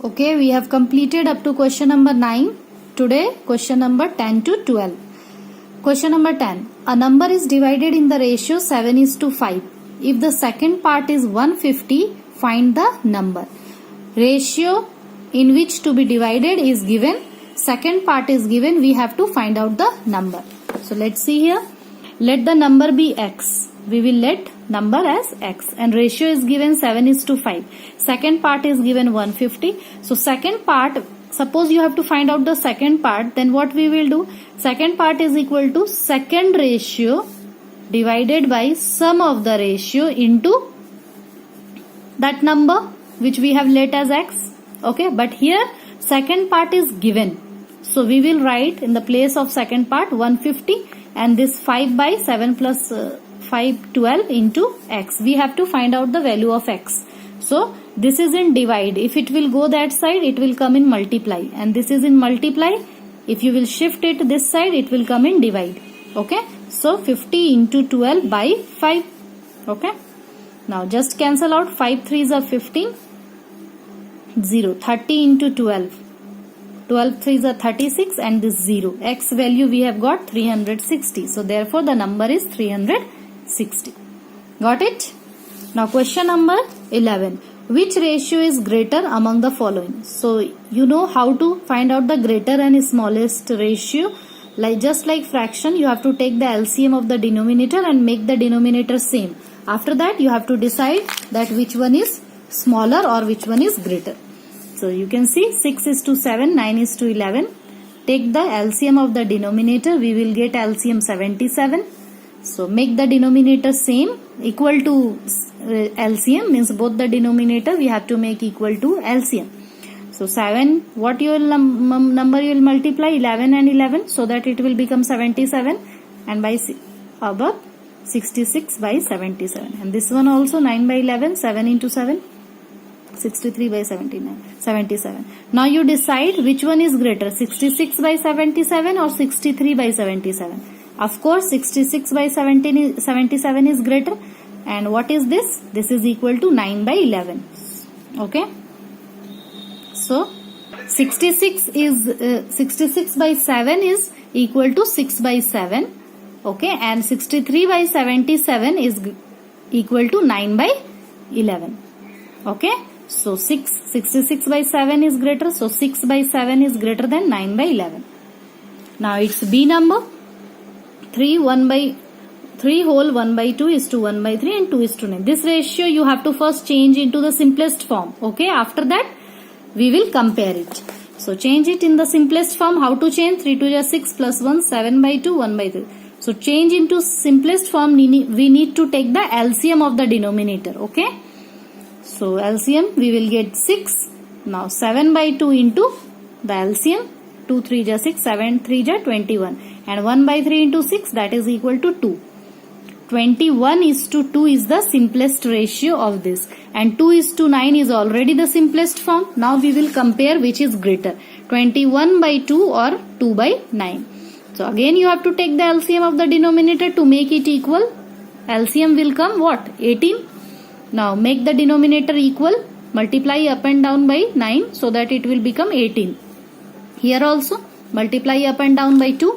Okay, we have completed up to question number 9. Today, question number 10 to 12. Question number 10. A number is divided in the ratio 7:5. If the second part is 150, find the number. Ratio in which to be divided is given. Second part is given. We have to find out the number. So, let's see here. Let the number be x. We will let number as x and ratio is given 7:5. Second part is given 150. So second part, suppose you have to find out the second part, then what we will do? Second part is equal to second ratio divided by sum of the ratio into that number which we have let as x. Okay, but here second part is given. So we will write in the place of second part 150 and this 5 by 7 plus 5 12 into x. We have to find out the value of x. So this is in divide. If it will go that side, it will come in multiply, and this is in multiply. If you will shift it this side, it will come in divide. Okay, so 50 into 12 by 5. Okay, now just cancel out. 5 3s are 15, 0. 30 into 12, 12 3s are 36 and this 0. X value we have got 360. So therefore the number is 360. Got it? Now question number 11. Which ratio is greater among the following? So you know how to find out the greater and smallest ratio. Just like fraction, you have to take the LCM of the denominator and make the denominator same. After that you have to decide that which one is smaller or which one is greater. So you can see 6:7, 9:11. Take the LCM of the denominator. We will get LCM 77. So make the denominator same, equal to LCM, means both the denominator we have to make equal to LCM. So 7, what you will number you will multiply? 11 and 11, so that it will become 77, and by above 66 by 77. And this one also 9 by 11, 7 into 7, 63 by 77. Now you decide which one is greater, 66 by 77 or 63 by 77. Of course 66 by 77 is greater, and what is this? This is equal to 9 by 11. Okay, so 66 by 7 is equal to 6 by 7. Okay, and 63 by 77 is equal to 9 by 11. Okay, so 66 by 7 is greater, so 6 by 7 is greater than 9 by 11. Now it's B number. 3 whole 1 by 2 is to 1 by 3 and 2 is to 9. This ratio you have to first change into the simplest form. Okay, after that we will compare it. So change it in the simplest form. How to change? 3 2 is 6 plus 1, 7 by 2, 1 by 3. So change into simplest form. We need to take the LCM of the denominator. Okay, so LCM we will get 6. Now 7 by 2 into the LCM, 2 3 is 6, 7 3 is 21, and 1 by 3 into 6, that is equal to 2. 21:2 is the simplest ratio of this, and 2:9 is already the simplest form. Now we will compare which is greater, 21 by 2 or 2 by 9. So again you have to take the LCM of the denominator to make it equal. LCM will come what? 18. Now make the denominator equal, multiply up and down by 9 so that it will become 18. Here also multiply up and down by 2.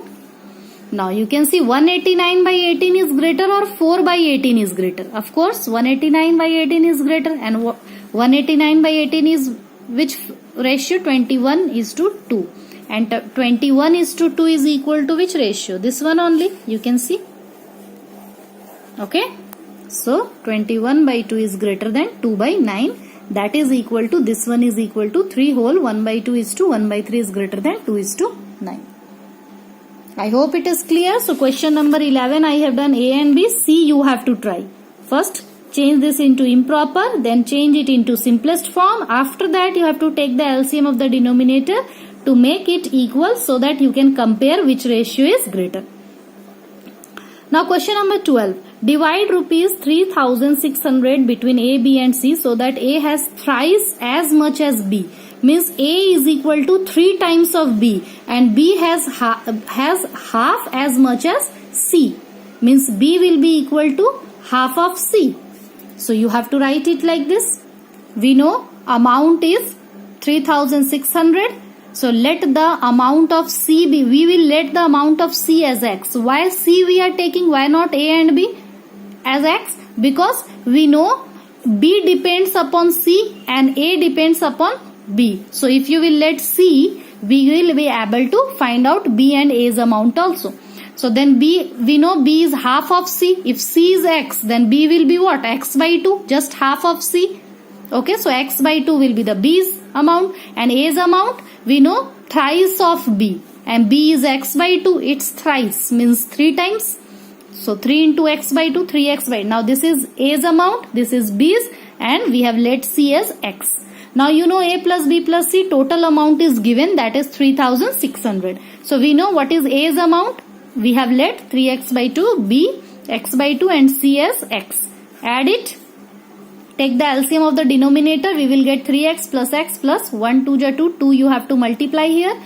Now you can see 189 by 18 is greater or 4 by 18 is greater. Of course 189 by 18 is greater, and 189 by 18 is which ratio? 21:2, and 21:2 is equal to which ratio? This one only, you can see. Okay, so 21 by 2 is greater than 2 by 9. That is equal to, this one is equal to 3 whole 1 by 2 is to 1 by 3 is greater than 2 is to 9. I hope it is clear. So question number 11 I have done A and B. C you have to try. First change this into improper, then change it into simplest form. After that you have to take the LCM of the denominator to make it equal so that you can compare which ratio is greater. Now question number 12. Divide rupees 3,600 between A, B and C so that A has thrice as much as B. Means A is equal to 3 times of B and B has half as much as C. Means B will be equal to half of C. So you have to write it like this. We know amount is 3600. So let the amount of C be, we will let the amount of C as X. Why C we are taking, why not A and B as X? Because we know B depends upon C and A depends upon B. So if you will let C, we will be able to find out B and A's amount also. So then B, we know B is half of C. If C is X, then B will be what? X by 2, just half of C. Okay, so X by 2 will be the B's amount, and A's amount, we know thrice of B, and B is X by 2, it's thrice, means 3 times. So 3 into X by 2, 3X by 2. Now this is A's amount, this is B's, and we have let C as X. Now you know A plus B plus C, total amount is given, that is 3600. So we know what is A's amount. We have let 3X by 2, B, X by 2 and C as X. Add it. Take the LCM of the denominator, we will get 3x plus x plus 1 2 ja 2. 2 you have to multiply here.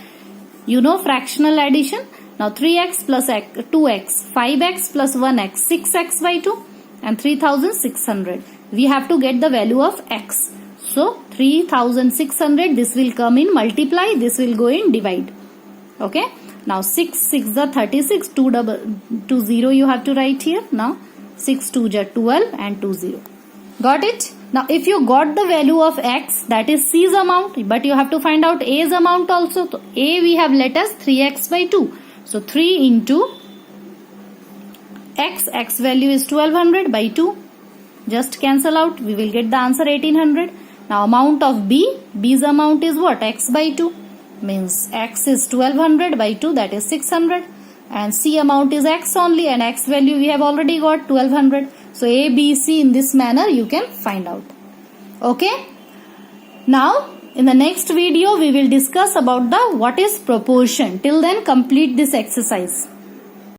You know fractional addition. Now 3x plus 2x, 5x plus 1x, 6x by 2 and 3600. We have to get the value of x. So 3600, this will come in multiply, this will go in divide. Okay. Now 6 6 is 36, 2 0 you have to write here. Now 6 2 ja 12 and 2 0. Got it? Now if you got the value of x, that is C's amount, but you have to find out A's amount also. So A we have let us 3x by 2. So 3 into x, x value is 1200 by 2. Just cancel out, we will get the answer 1800. Now amount of B, B's amount is what? X by 2. Means x is 1200 by 2, that is 600. And C amount is x only, and x value we have already got 1200. So A, B, C in this manner you can find out. Okay. Now in the next video we will discuss about the what is proportion. Till then complete this exercise.